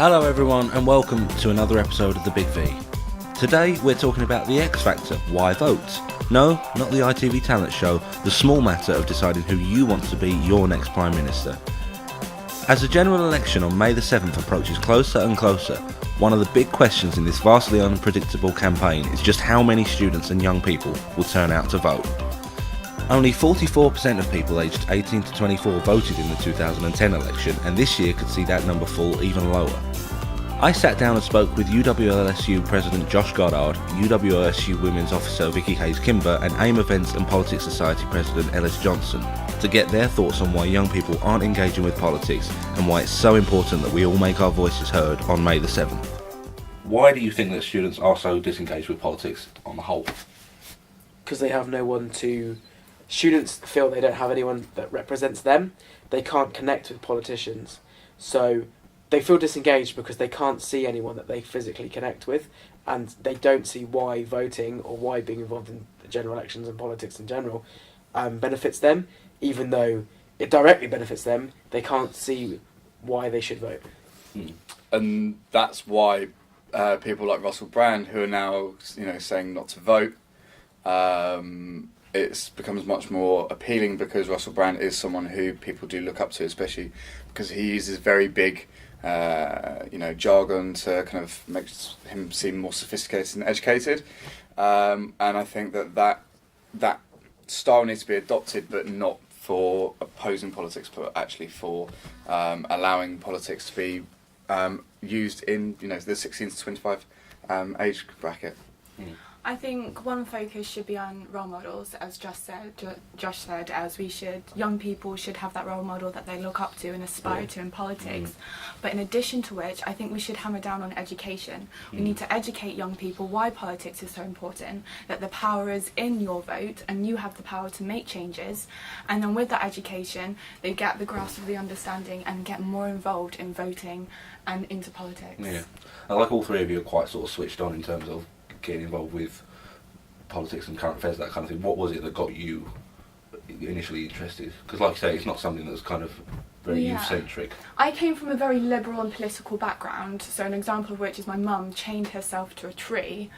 Hello everyone and welcome to another episode of The Big V. Today we're talking about the X Factor, why vote? No, not the ITV talent show, the small matter of deciding who you want to be your next Prime Minister. As the general election on May the 7th approaches closer and closer, one of the big questions in this vastly unpredictable campaign is just how many students and young people will turn out to vote. Only 44% of people aged 18 to 24 voted in the 2010 election, and this year could see that number fall even lower. I sat down and spoke with SU President Josh Goddard, SU Women's Officer Vicky Hayes-Kimber, and AIM Events and Politics Society President Ellis to get their thoughts on why young people aren't engaging with politics and why it's so important that we all make our voices heard on May the 7th. Why do you think that students are so disengaged with politics on the whole? Because they have no one to... Students feel they don't have anyone that represents them. They can't connect with politicians. So they feel disengaged because they can't see anyone that they physically connect with, and they don't see why voting or why being involved in the general elections and politics in general benefits them. Even though it directly benefits them, they can't see why they should vote. And that's why people like Russell Brand, who are now saying not to vote, it becomes much more appealing because Russell Brand is someone who people do look up to, especially because he uses very big, jargon to kind of make him seem more sophisticated and educated. And I think that style needs to be adopted, but not for opposing politics, but actually for allowing politics to be used in the 16 to 25 age bracket. I think one focus should be on role models, as Josh said, as young people should have that role model that they look up to and aspire to in politics. But in addition to which, I think we should hammer down on education. We need to educate young people why politics is so important, that the power is in your vote and you have the power to make changes. And then with that education, they get the grasp of the understanding and get more involved in voting and into politics. Yeah, I like all three of you are quite sort of switched on in terms of getting involved with politics and current affairs, that kind of thing. What was it that got you initially interested? Because like you say, it's not something that's kind of very youth-centric. I came from a very liberal and political background, so an example of which is my mum chained herself to a tree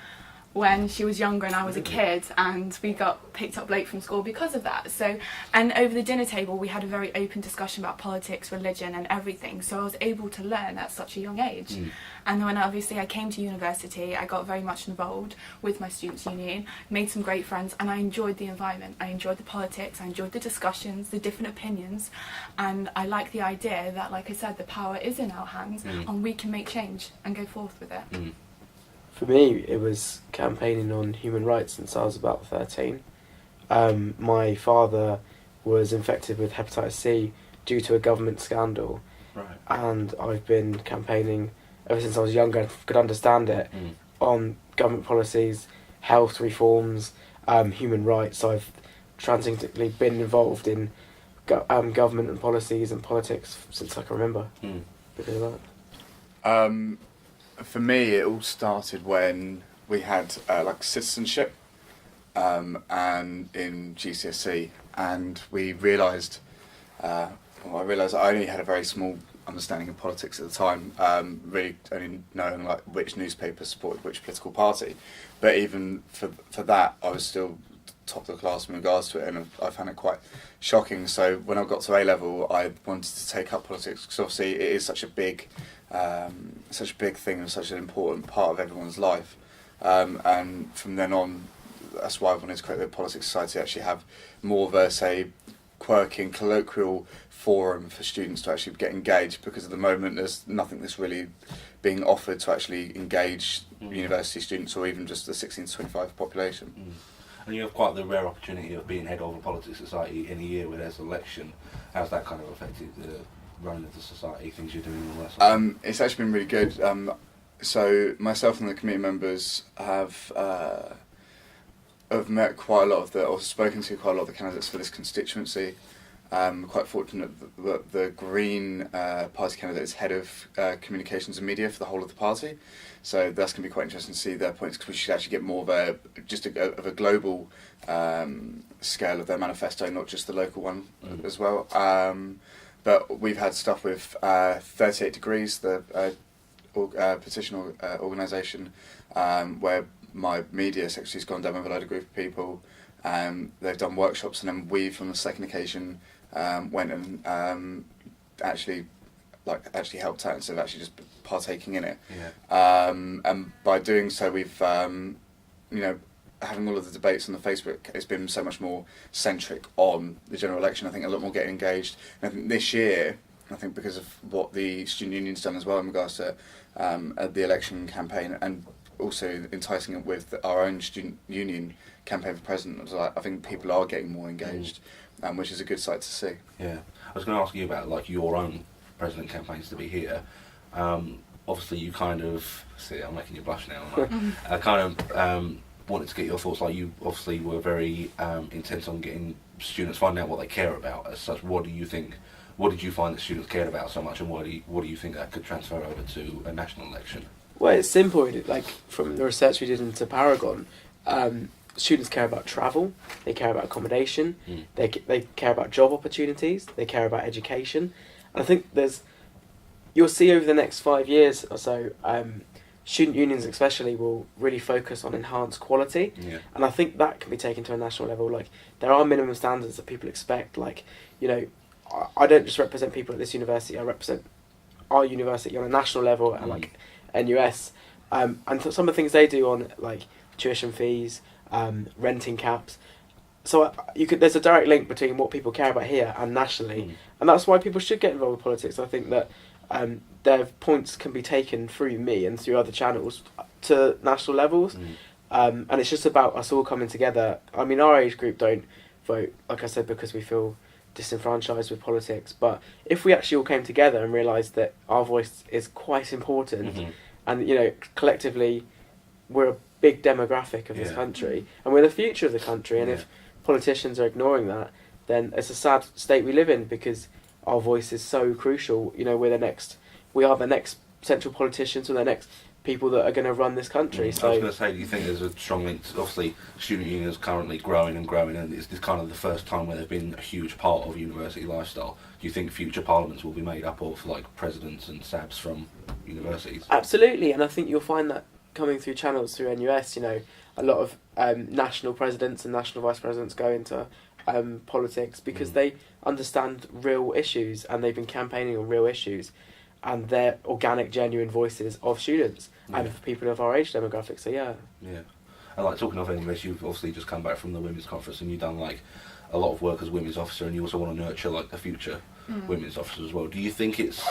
when she was younger and I was a kid, and we got picked up late from school because of that. So, and over the dinner table we had a very open discussion about politics, religion and everything, so I was able to learn at such a young age. And then when obviously I came to university, I got very much involved with my students' union, made some great friends, and I enjoyed the environment. I enjoyed the politics, I enjoyed the discussions, the different opinions, and I like the idea that, like I said, the power is in our hands and we can make change and go forth with it. For me, it was campaigning on human rights since I was about 13. My father was infected with hepatitis C due to a government scandal, and I've been campaigning ever since I was younger and could understand it on government policies, health reforms, human rights. I've transiently been involved in government and policies and politics since I can remember. Because of that. For me, it all started when we had citizenship and in GCSE, and we realised, I realised I only had a very small understanding of politics at the time, really only knowing which newspaper supported which political party. But even for that, I was still top of the class in regards to it, and I found it quite shocking. So when I got to A level, I wanted to take up politics because obviously it is such a big thing and such an important part of everyone's life. And from then on, that's why I wanted to create the Politics Society, actually have more of a quirky and colloquial forum for students to actually get engaged, because at the moment there's nothing that's really being offered to actually engage university students or even just the 16 to 25 population. And you have quite the rare opportunity of being head of a politics society in a year where there's an election. How's that kind of affected the running of the society, things you're doing and all that sort of thing? It's actually been really good. So myself and the committee members have met quite a lot of or spoken to quite a lot of the candidates for this constituency. Quite fortunate that the Green Party candidate is head of communications and media for the whole of the party. So that's going to be quite interesting to see their points, because we should actually get more of a global scale of their manifesto, not just the local one as well. But we've had stuff with 38 Degrees, the organisation where my media secretary's gone down with a load of group of people. They've done workshops, and then we, from the second occasion, went and actually helped out instead of actually just partaking in it. Yeah. And by doing so, we've having all of the debates on the Facebook, it's been so much more centric on the general election. I think a lot more getting engaged. And I think this year, because of what the student union's done as well in regards to the election campaign, and also enticing it with our own student union campaign for president, I think people are getting more engaged, which is a good sight to see. Yeah. I was going to ask you about like your own president campaigns to be here. Obviously, you kind of I'm making you blush now. I kind of wanted to get your thoughts. Like, you obviously were very intent on getting students finding out what they care about. As such, what do you think? What did you find that students cared about so much, and what do you think that could transfer over to a national election? Well, it's simple. Like, from the research we did into Paragon, students care about travel, they care about accommodation, they care about job opportunities, they care about education. And I think you'll see over the next 5 years or so, student unions especially will really focus on enhanced quality. Yeah. And I think that can be taken to a national level. Like, there are minimum standards that people expect. Like, I don't just represent people at this university, I represent our university on a national level and like NUS. And some of the things they do on like tuition fees, renting caps. So there's a direct link between what people care about here and nationally, and that's why people should get involved with politics. I think that their points can be taken through me and through other channels to national levels, and it's just about us all coming together. I mean, our age group don't vote, like I said, because we feel disenfranchised with politics, but if we actually all came together and realised that our voice is quite important, and collectively we're a big demographic of this country, and we're the future of the country, and if politicians are ignoring that, then it's a sad state we live in, because our voice is so crucial. We are the next central politicians, or the next people that are going to run this country. So I was going to say, do you think there's a strong link? Obviously, student union is currently growing, and it's kind of the first time where they've been a huge part of university lifestyle. Do you think future parliaments will be made up of like presidents and SABs from universities? Absolutely, and I think you'll find that coming through channels through NUS. A lot of national presidents and national vice presidents go into politics because they understand real issues, and they've been campaigning on real issues, and they're organic, genuine voices of students and for people of our age demographic. So yeah. And like, talking of NUS, you've obviously just come back from the women's conference, and you've done like a lot of work as women's officer, and you also want to nurture like the future women's officers as well. Do you think it's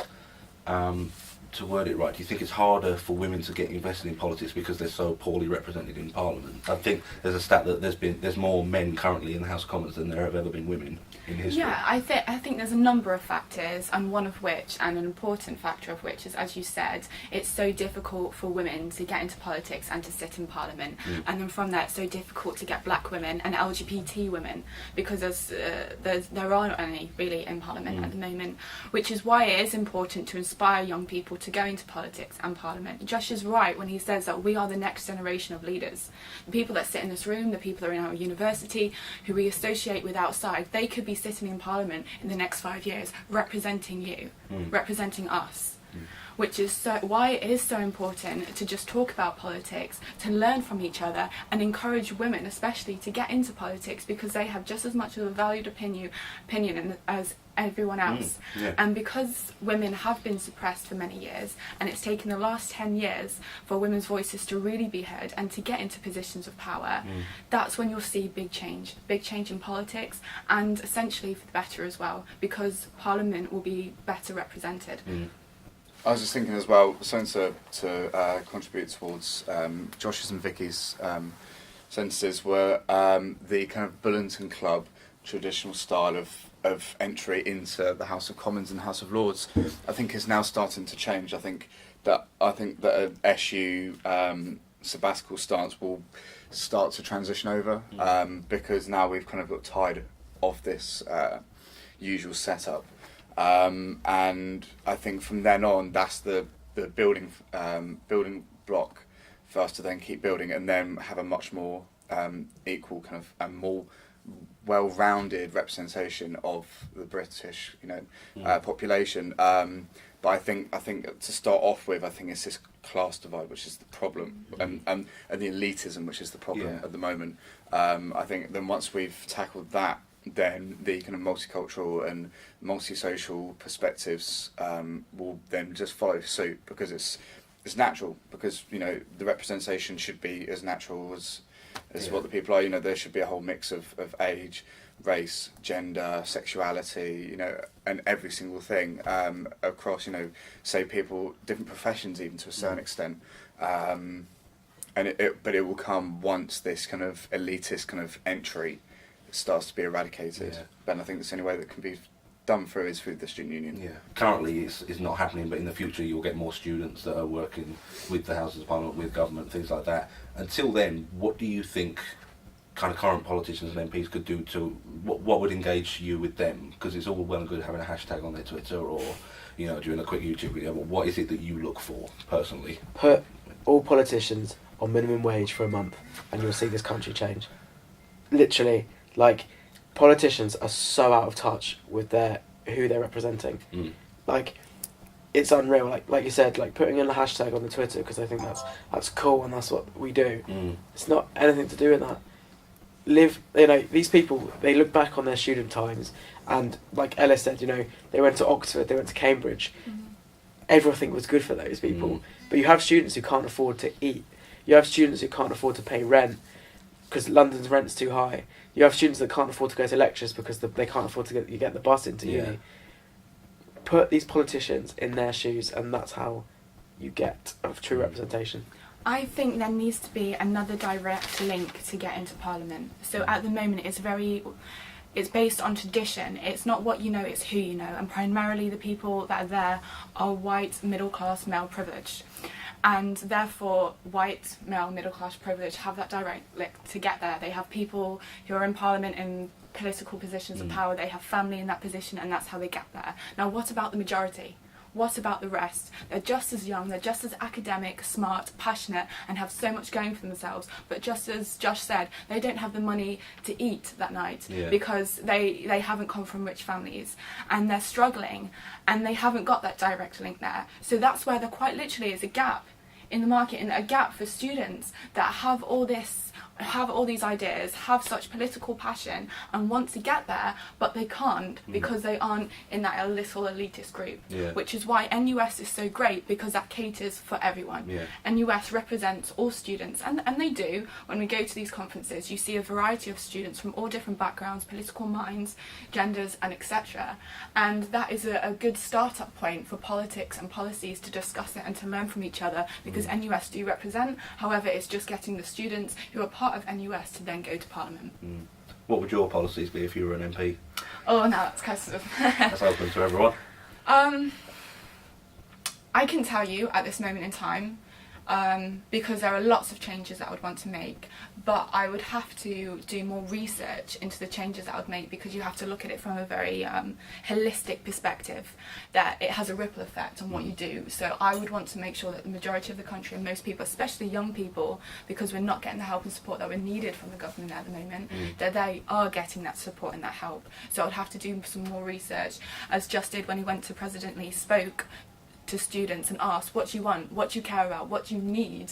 to word it right, do you think it's harder for women to get invested in politics because they're so poorly represented in Parliament? I think there's a stat that there's more men currently in the House of Commons than there have ever been women in history. Yeah, I think there's a number of factors, and one of which, and an important factor of which, is, as you said, it's so difficult for women to get into politics and to sit in Parliament, and then from there it's so difficult to get black women and LGBT women, because there aren't any really in Parliament at the moment, which is why it is important to inspire young people to go into politics and Parliament. Josh is right when he says that we are the next generation of leaders. The people that sit in this room, the people that are in our university, who we associate with outside, they could be sitting in Parliament in the next 5 years representing you, representing us. Which is why it is so important to just talk about politics, to learn from each other, and encourage women especially to get into politics, because they have just as much of a valued opinion as everyone else. And because women have been suppressed for many years, and it's taken the last 10 years for women's voices to really be heard and to get into positions of power, that's when you'll see big change in politics, and essentially for the better as well, because Parliament will be better represented. I was just thinking as well, something to contribute towards Josh's and Vicky's sentences were the kind of Bullington Club traditional style of entry into the House of Commons and House of Lords. I think is now starting to change. I think that an SU sabbatical stance will start to transition over because now we've kind of got tired of this usual setup. And I think from then on, that's the building block for us to then keep building, and then have a much more equal kind of and more well-rounded representation of the British population. But I think to start off with, I think it's this class divide which is the problem, and the elitism which is the problem at the moment. I think then once we've tackled that, then the kind of multicultural and multi-social perspectives will then just follow suit, because it's natural, because the representation should be as natural as what the people are. There should be a whole mix of age, race, gender, sexuality, and every single thing across, say people, different professions even to a certain extent. But it will come once this kind of elitist kind of entry starts to be eradicated. But I think that's the only way that can be done through is through the student union. Yeah. Currently it's not happening, but in the future you'll get more students that are working with the Houses of Parliament, with government, things like that. Until then, what do you think kind of current politicians and MPs could do to, what would engage you with them? Because it's all well and good having a hashtag on their Twitter or, doing a quick YouTube video, but what is it that you look for personally? Put all politicians on minimum wage for a month and you'll see this country change. Literally, politicians are so out of touch with who they're representing. It's unreal. Like you said, putting in a hashtag on the Twitter, because I think that's cool and that's what we do. It's not anything to do with that. These people, they look back on their student times, and like Ellis said, they went to Oxford, they went to Cambridge. Everything was good for those people. But you have students who can't afford to eat. You have students who can't afford to pay rent because London's rent's too high. You have students that can't afford to go to lectures because they can't afford to get the bus into uni. Put these politicians in their shoes, and that's how you get a true representation. I think there needs to be another direct link to get into Parliament. So at the moment it's based on tradition. It's not what you know, it's who you know. And primarily the people that are there are white, middle-class, male privileged. And therefore, white, male, middle-class privilege have that direct link to get there. They have people who are in Parliament in political positions of power. They have family in that position, and that's how they get there. Now, what about the majority? What about the rest? They're just as young, they're just as academic, smart, passionate, and have so much going for themselves. But just as Josh said, they don't have the money to eat that night because they haven't come from rich families, and they're struggling, and they haven't got that direct link there. So that's where there quite literally is a gap in the market, and a gap for students that have all these ideas, have such political passion and want to get there, but they can't because they aren't in that little elitist group. Which is why NUS is so great, because that caters for everyone. NUS represents all students, and they do. When we go to these conferences, you see a variety of students from all different backgrounds, political minds, genders, and etc. And that is a good start-up point for politics and policies to discuss it and to learn from each other, because NUS do represent. However, it's just getting the students who are part of NUS to then go to Parliament. What would your policies be if you were an MP? Oh, no, that's kind of... That's open to everyone. I can tell you at this moment in time, because there are lots of changes that I would want to make, but I would have to do more research into the changes that I would make, because you have to look at it from a very holistic perspective, that it has a ripple effect on what you do. So I would want to make sure that the majority of the country, and most people, especially young people, because we're not getting the help and support that we're needed from the government at the moment, that they are getting that support and that help. So I'd have to do some more research, as Just did when he went to President Lee, spoke to students and asked, what do you want, what do you care about, what do you need,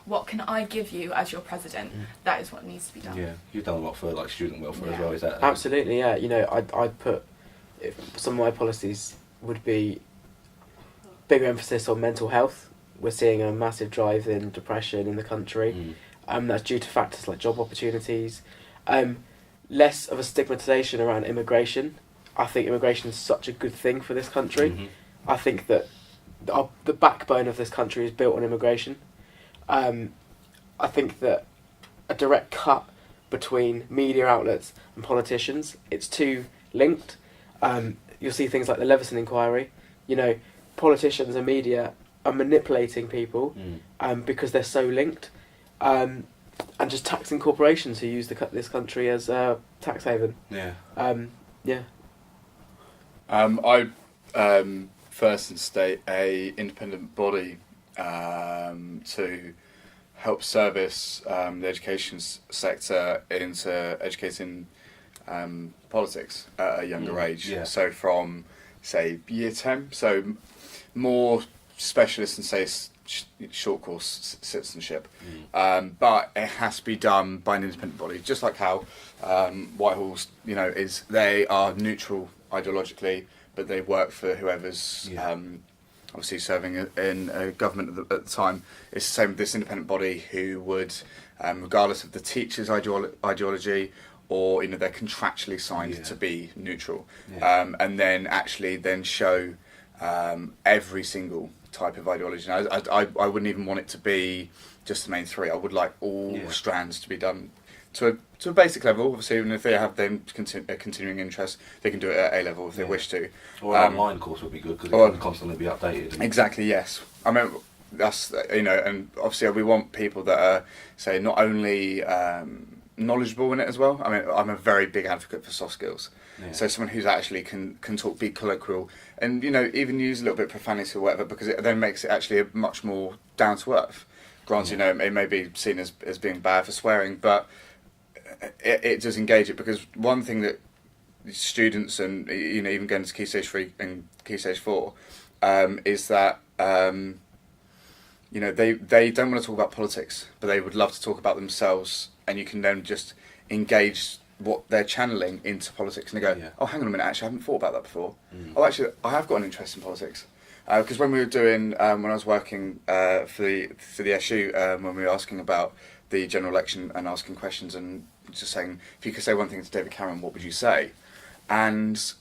what can I give you as your president? That is what needs to be done. You've done a lot for student welfare as well, is that? Absolutely, I'd put, some of my policies would be bigger emphasis on mental health. We're seeing a massive drive in depression in the country. That's due to factors like job opportunities. Less of a stigmatisation around immigration. I think immigration is such a good thing for this country. I think that the backbone of this country is built on immigration. I think that a direct cut between media outlets and politicians, it's too linked. You'll see things like the Leveson inquiry. Politicians and media are manipulating people because they're so linked, and just taxing corporations who use this country as a tax haven. I first instate a independent body to help service the education sector into educating politics at a younger age. So from, say, year 10. So more specialist and say short course citizenship, but it has to be done by an independent body, just like how Whitehall's, they are neutral ideologically, but they work for whoever's obviously serving in a government at the time. It's the same with this independent body who would, regardless of the teacher's ideology, or they're contractually signed to be neutral, and then show every single type of ideology. And I wouldn't even want it to be just the main three. I would like all strands to be done to a basic level. Obviously, even if they have then a continuing interest, they can do it at A level if they wish to. Or an online course would be good because it can constantly be updated. Exactly. Yes. I mean, that's and obviously we want people that are, say, not only knowledgeable in it as well. I mean, I'm a very big advocate for soft skills. So someone who's actually can talk, be colloquial, and even use a little bit of profanity or whatever, because it then makes it actually a much more down to earth. Granted, it may be seen as being bad for swearing, but it does engage it, because one thing that students and even going to Key Stage 3 and Key Stage 4 is that they don't want to talk about politics, but they would love to talk about themselves, and you can then just engage what they're channeling into politics, and they go, oh, hang on a minute, actually I haven't thought about that before. Oh, actually I have got an interest in politics, because when we were doing when I was working for the SU, when we were asking about the general election and asking questions and just saying, if you could say one thing to David Cameron, what would you say? And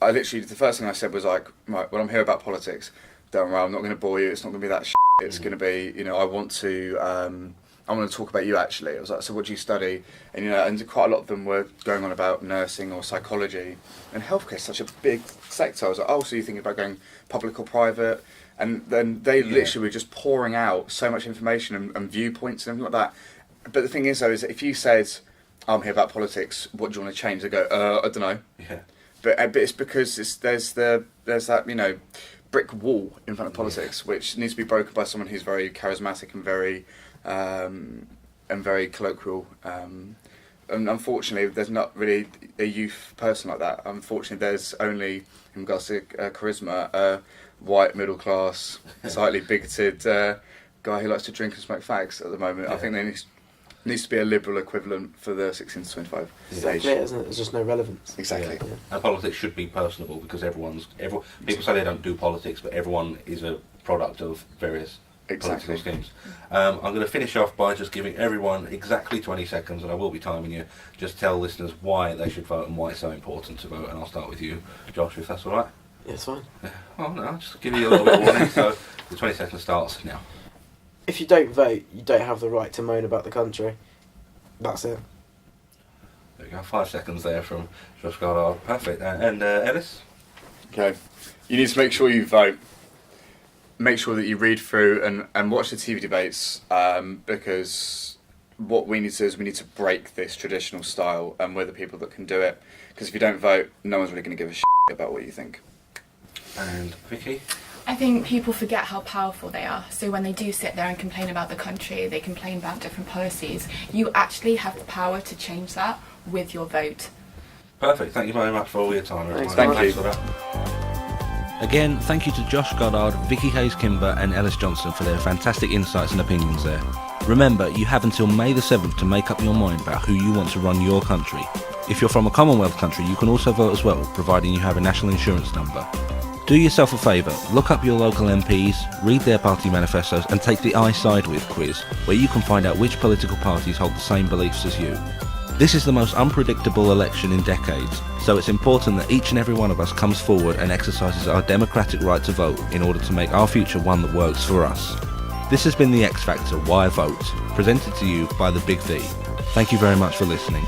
I literally, the first thing I said was like, right, well, I'm here about politics, don't worry, I'm not going to bore you, it's not going to be that shit. It's going to be, I want to talk about you actually. I was like, so what do you study? And and quite a lot of them were going on about nursing or psychology, and healthcare is such a big sector. I was like, oh, so you're thinking about going public or private? And then they literally were just pouring out so much information and viewpoints and everything like that. But the thing is though, is that if you said, I'm here about politics, what do you want to change? They go, I don't know. Yeah. But it's because there's that brick wall in front of politics, which needs to be broken by someone who's very charismatic and very colloquial. And unfortunately, there's not really a youth person like that. Unfortunately, there's only, in regards to charisma, a white, middle class, slightly bigoted guy who likes to drink and smoke fags at the moment. I think there needs to be a liberal equivalent for the 16 to 25 stage. Exactly, isn't it? There's just no relevance. Exactly. Yeah. And politics should be personable, because everyone. People say they don't do politics, but everyone is a product of various political schemes. I'm going to finish off by just giving everyone exactly 20 seconds, and I will be timing you. Just tell listeners why they should vote and why it's so important to vote, and I'll start with you, Josh, if that's all right. Yeah, it's fine. Oh no, I'll just give you a little bit of warning. So the 20 seconds starts now. If you don't vote, you don't have the right to moan about the country. That's it. There we go, 5 seconds there from Josh Goddard. Perfect. And Ellis? Okay. You need to make sure you vote. Make sure that you read through and watch the TV debates, because what we need to do is we need to break this traditional style, and we're the people that can do it. Because if you don't vote, no one's really going to give a shit about what you think. And Vicky? I think people forget how powerful they are. So when they do sit there and complain about the country, they complain about different policies, you actually have the power to change that with your vote. Perfect. Thank you very much for all your time. Thank you. For that. Again, thank you to Josh Goddard, Vicky Hayes-Kimber and Ellis Johnson for their fantastic insights and opinions there. Remember, you have until May the 7th to make up your mind about who you want to run your country. If you're from a Commonwealth country, you can also vote as well, providing you have a national insurance number. Do yourself a favour, look up your local MPs, read their party manifestos and take the I Side With quiz, where you can find out which political parties hold the same beliefs as you. This is the most unpredictable election in decades, so it's important that each and every one of us comes forward and exercises our democratic right to vote in order to make our future one that works for us. This has been The X Factor, Why Vote, presented to you by The Big V. Thank you very much for listening.